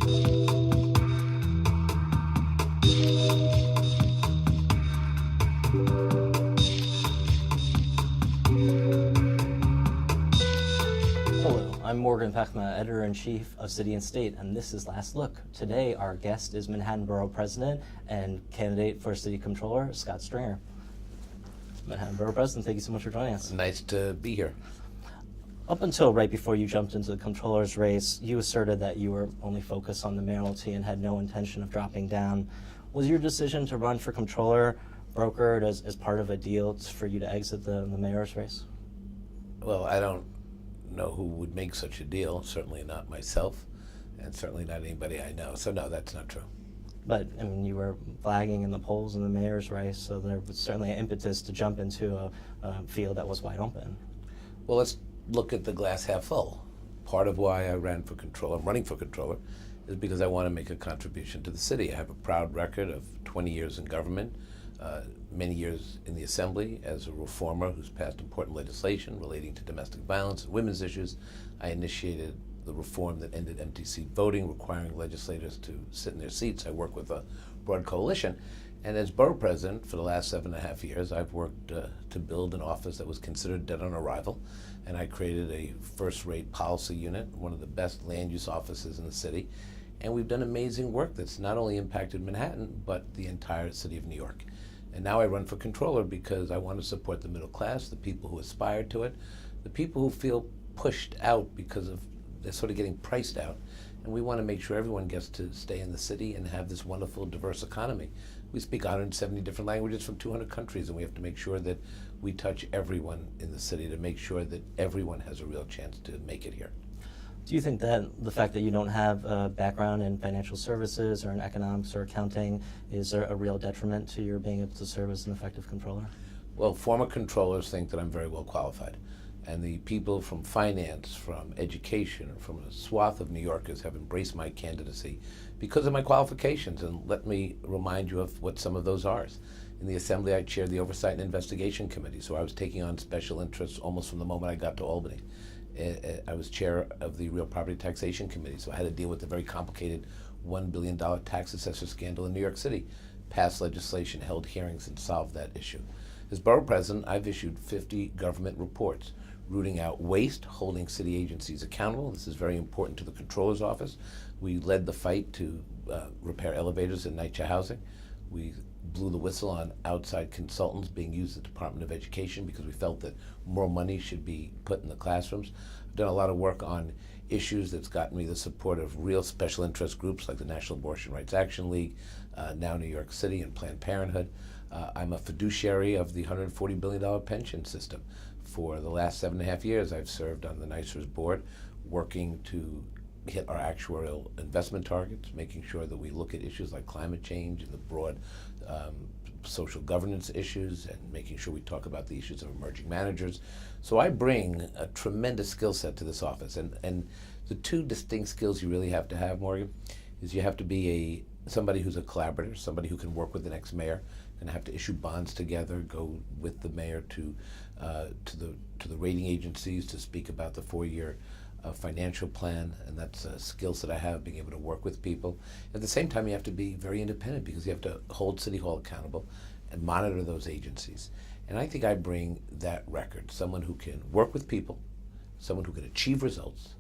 Hello, I'm Morgan Pehme, Editor-in-Chief of City and State, and this is Last Look. Today, our guest is Manhattan Borough President and candidate for City Comptroller, Scott Stringer. Manhattan Borough President, thank you so much for joining us. Nice to be here. Up until right before you jumped into the Comptroller's race, you asserted that you were only focused on the mayoralty and had no intention of dropping down. Was your decision to run for Comptroller brokered as part of a deal for you to exit the mayor's race? Well, I don't know who would make such a deal, certainly not myself, and certainly not anybody I know. So no, that's not true. But, I mean, you were flagging in the polls in the mayor's race, so there was certainly an impetus to jump into a field that was wide open. Well, let's look at the glass half full. Part of why I ran for Comptroller, I'm running for Comptroller, is because I want to make a contribution to the city. I have a proud record of 20 years in government, many years in the Assembly as a reformer who's passed important legislation relating to domestic violence and women's issues. I initiated the reform that ended empty seat voting, requiring legislators to sit in their seats. I work with a broad coalition. And as Borough President for the last 7.5 years, I've worked to build an office that was considered dead on arrival. And I created a first-rate policy unit, one of the best land use offices in the city. And we've done amazing work that's not only impacted Manhattan, but the entire city of New York. And now I run for Comptroller because I want to support the middle class, the people who aspire to it, the people who feel pushed out because of they're sort of getting priced out. And we want to make sure everyone gets to stay in the city and have this wonderful, diverse economy. We speak 170 different languages from 200 countries, and we have to make sure that we touch everyone in the city to make sure that everyone has a real chance to make it here. Do you think that the fact that you don't have a background in financial services or in economics or accounting is a real detriment to your being able to serve as an effective Comptroller? Well, former Comptrollers think that I'm very well qualified. And the people from finance, from education, from a swath of New Yorkers have embraced my candidacy because of my qualifications. And let me remind you of what some of those are. In the Assembly, I chaired the Oversight and Investigation Committee, so I was taking on special interests almost from the moment I got to Albany. I was chair of the Real Property Taxation Committee, so I had to deal with the very complicated $1 billion tax assessor scandal in New York City. Passed legislation, held hearings, and solved that issue. As Borough President, I've issued 50 government reports, rooting out waste, holding city agencies accountable. This is very important to the Comptroller's office. We led the fight to repair elevators in NYCHA housing. We blew the whistle on outside consultants being used at the Department of Education because we felt that more money should be put in the classrooms. I've done a lot of work on issues that's gotten me the support of real special interest groups like the National Abortion Rights Action League, now New York City and Planned Parenthood. I'm a fiduciary of the $140 billion pension system. For the last 7.5 years, I've served on the NYSER's board, working to hit our actuarial investment targets, making sure that we look at issues like climate change and the broad social governance issues, and making sure we talk about the issues of emerging managers. So I bring a tremendous skill set to this office. And the two distinct skills you really have to have, Morgan, is you have to be somebody who's a collaborator, somebody who can work with the next mayor, and have to issue bonds together, go with the mayor to the rating agencies to speak about the 4-year financial plan, and that's a skill set I have, being able to work with people. At the same time, you have to be very independent because you have to hold City Hall accountable and monitor those agencies. And I think I bring that record, someone who can work with people, someone who can achieve results,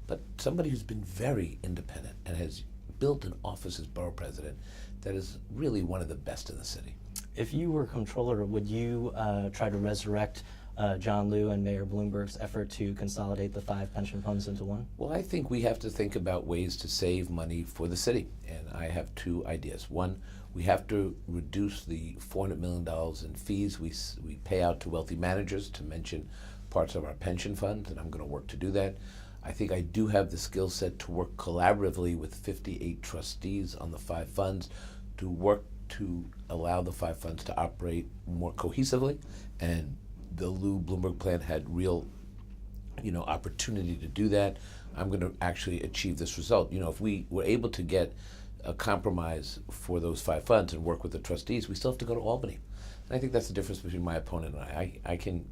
but somebody who's been very independent and has built an office as Borough President that is really one of the best in the city. If you were Comptroller, would you try to resurrect John Liu and Mayor Bloomberg's effort to consolidate the 5 pension funds into one? Well, I think we have to think about ways to save money for the city, and I have 2 ideas. One, we have to reduce the $400 million in fees we pay out to wealthy managers, to mention parts of our pension fund, and I'm going to work to do that. I think I do have the skill set to work collaboratively with 58 trustees on the 5 funds to work to allow the 5 funds to operate more cohesively, and the Lou Bloomberg plan had real, opportunity to do that. I'm going to actually achieve this result. If we were able to get a compromise for those 5 funds and work with the trustees, we still have to go to Albany. And I think that's the difference between my opponent and I. I can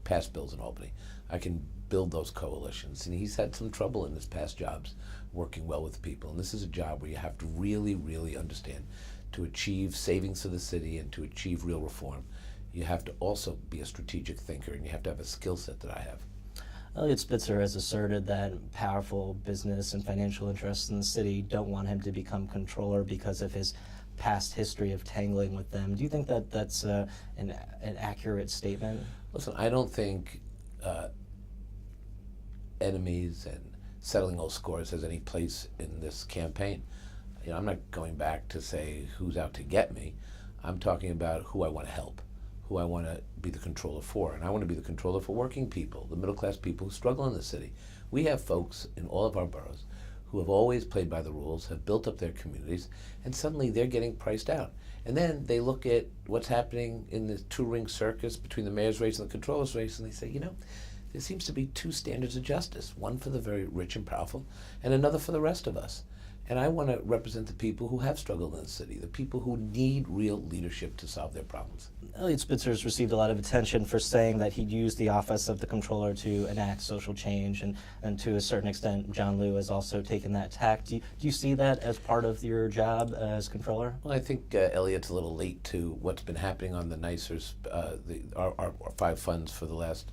pass bills in Albany. I can build those coalitions. And he's had some trouble in his past jobs working well with people. And this is a job where you have to really, really understand to achieve savings for the city and to achieve real reform. You have to also be a strategic thinker, and you have to have a skill set that I have. Eliot Spitzer has asserted that powerful business and financial interests in the city don't want him to become controller because of his past history of tangling with them. Do you think that that's an accurate statement? Listen, I don't think enemies and settling old scores has any place in this campaign. You know, I'm not going back to say who's out to get me. I'm talking about who I want to help, who I want to be the controller for. And I want to be the controller for working people, the middle-class people who struggle in the city. We have folks in all of our boroughs who have always played by the rules, have built up their communities, and suddenly they're getting priced out. And then they look at what's happening in the two-ring circus between the mayor's race and the controller's race, and they say, you know, there seems to be two standards of justice, one for the very rich and powerful, and another for the rest of us. And I want to represent the people who have struggled in the city, the people who need real leadership to solve their problems. Eliot Spitzer has received a lot of attention for saying that he'd used the office of the Comptroller to enact social change, and to a certain extent, John Liu has also taken that tack. Do you see that as part of your job as Comptroller? Well, I think Eliot's a little late to what's been happening on the NYSERS, our 5 funds for the last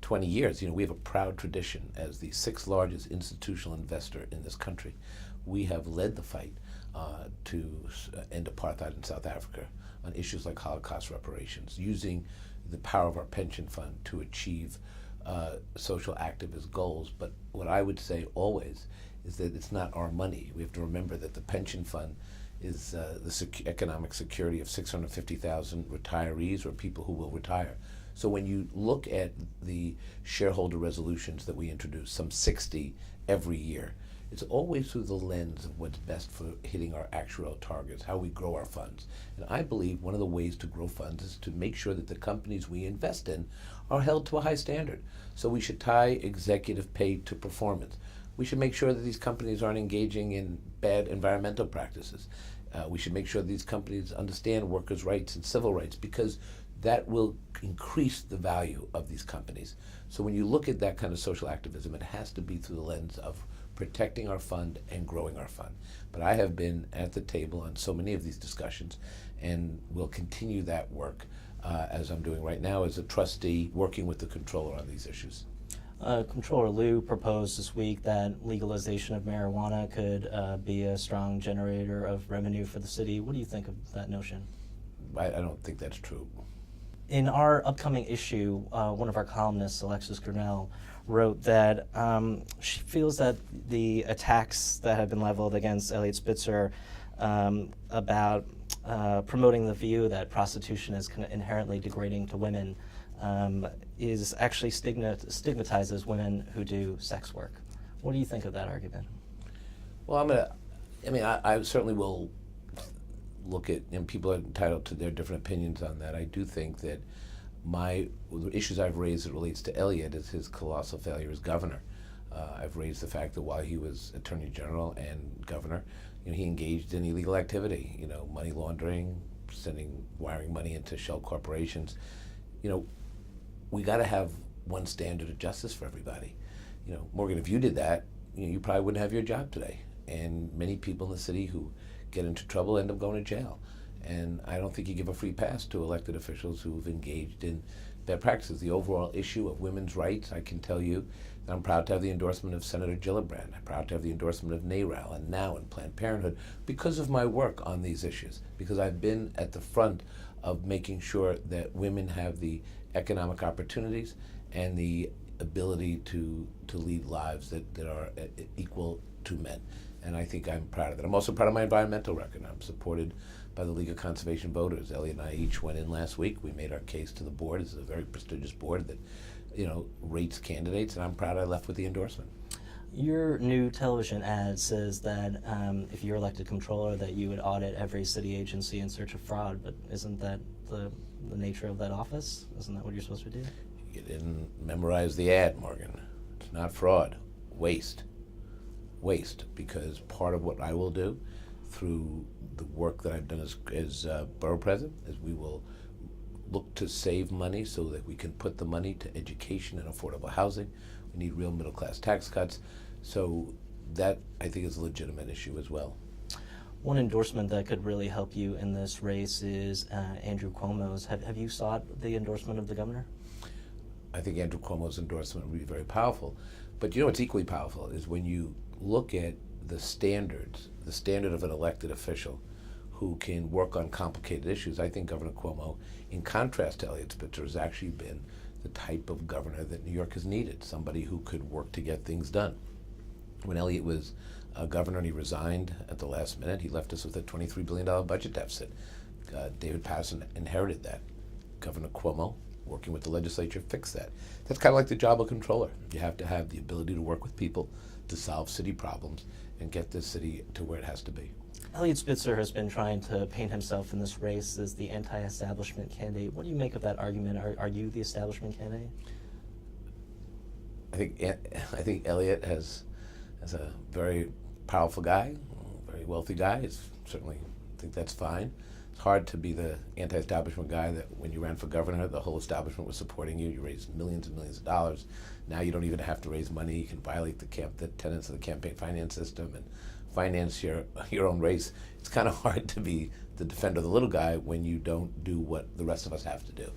20 years. You know, we have a proud tradition as the 6th largest institutional investor in this country. We have led the fight to end apartheid in South Africa on issues like Holocaust reparations, using the power of our pension fund to achieve social activist goals. But what I would say always is that it's not our money. We have to remember that the pension fund is the economic security of 650,000 retirees or people who will retire. So when you look at the shareholder resolutions that we introduce, some 60 every year, it's always through the lens of what's best for hitting our actual targets, how we grow our funds. And I believe one of the ways to grow funds is to make sure that the companies we invest in are held to a high standard. So we should tie executive pay to performance. We should make sure that these companies aren't engaging in bad environmental practices. We should make sure that these companies understand workers' rights and civil rights, because that will increase the value of these companies. So when you look at that kind of social activism, it has to be through the lens of protecting our fund and growing our fund. But I have been at the table on so many of these discussions, and will continue that work as I'm doing right now as a trustee working with the Comptroller on these issues. Comptroller Liu proposed this week that legalization of marijuana could be a strong generator of revenue for the city. What do you think of that notion? I don't think that's true. In our upcoming issue, one of our columnists, Alexis Grinnell, wrote that she feels that the attacks that have been leveled against Eliot Spitzer about promoting the view that prostitution is inherently degrading to women is actually stigmatizes women who do sex work. What do you think of that argument? Well, I certainly will look at, and people are entitled to their different opinions on that. I do think that the issues I've raised that relates to Eliot is his colossal failure as governor. I've raised the fact that while he was Attorney General and governor, he engaged in illegal activity, money laundering, wiring money into shell corporations. We got to have one standard of justice for everybody. Morgan, if you did that, you probably wouldn't have your job today. And many people in the city who get into trouble end up going to jail. And I don't think you give a free pass to elected officials who've engaged in bad practices. The overall issue of women's rights, I can tell you that I'm proud to have the endorsement of Senator Gillibrand. I'm proud to have the endorsement of NARAL and now in Planned Parenthood because of my work on these issues, because I've been at the front of making sure that women have the economic opportunities and the ability to lead lives that are equal to men. And I think I'm proud of that. I'm also proud of my environmental record. I'm supported by the League of Conservation Voters. Eliot and I each went in last week. We made our case to the board. This is a very prestigious board that, rates candidates, and I'm proud I left with the endorsement. Your new television ad says that if you're elected Comptroller, that you would audit every city agency in search of fraud, but isn't that the nature of that office? Isn't that what you're supposed to do? You didn't memorize the ad, Morgan. It's not fraud. Waste, because part of what I will do through the work that I've done as Borough President is we will look to save money so that we can put the money to education and affordable housing. We need real middle-class tax cuts. So that, I think, is a legitimate issue as well. One endorsement that could really help you in this race is Andrew Cuomo's. Have you sought the endorsement of the governor? I think Andrew Cuomo's endorsement would be very powerful. But you know what's equally powerful is when you look at the standards, the standard of an elected official who can work on complicated issues. I think Governor Cuomo, in contrast to Eliot Spitzer, has actually been the type of governor that New York has needed, somebody who could work to get things done. When Eliot was governor and he resigned at the last minute, he left us with a $23 billion budget deficit. David Paterson inherited that. Governor Cuomo, working with the legislature, fixed that. That's kind of like the job of controller. You have to have the ability to work with people to solve city problems and get this city to where it has to be. Eliot Spitzer has been trying to paint himself in this race as the anti-establishment candidate. What do you make of that argument? Are you the establishment candidate? I think Eliot is a very powerful guy, a very wealthy guy. It's certainly, I think that's fine. It's hard to be the anti-establishment guy that when you ran for governor, the whole establishment was supporting you. You raised millions and millions of dollars. Now you don't even have to raise money. You can violate the tenets of the campaign finance system and finance your own race. It's kind of hard to be the defender of the little guy when you don't do what the rest of us have to do.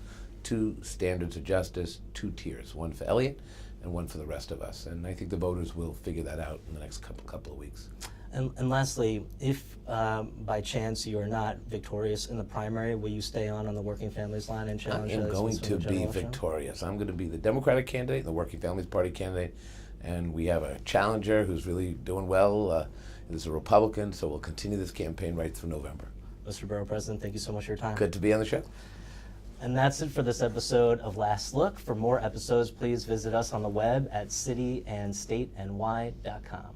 Two standards of justice, two tiers, one for Eliot and one for the rest of us. And I think the voters will figure that out in the next couple of weeks. And lastly, if by chance you are not victorious in the primary, will you stay on the Working Families line and challenge? I am going to be victorious. I'm going to be the Democratic candidate, the Working Families Party candidate, and we have a challenger who's really doing well. Is a Republican, so we'll continue this campaign right through November. Mr. Borough President, thank you so much for your time. Good to be on the show. And that's it for this episode of Last Look. For more episodes, please visit us on the web at cityandstateny.com.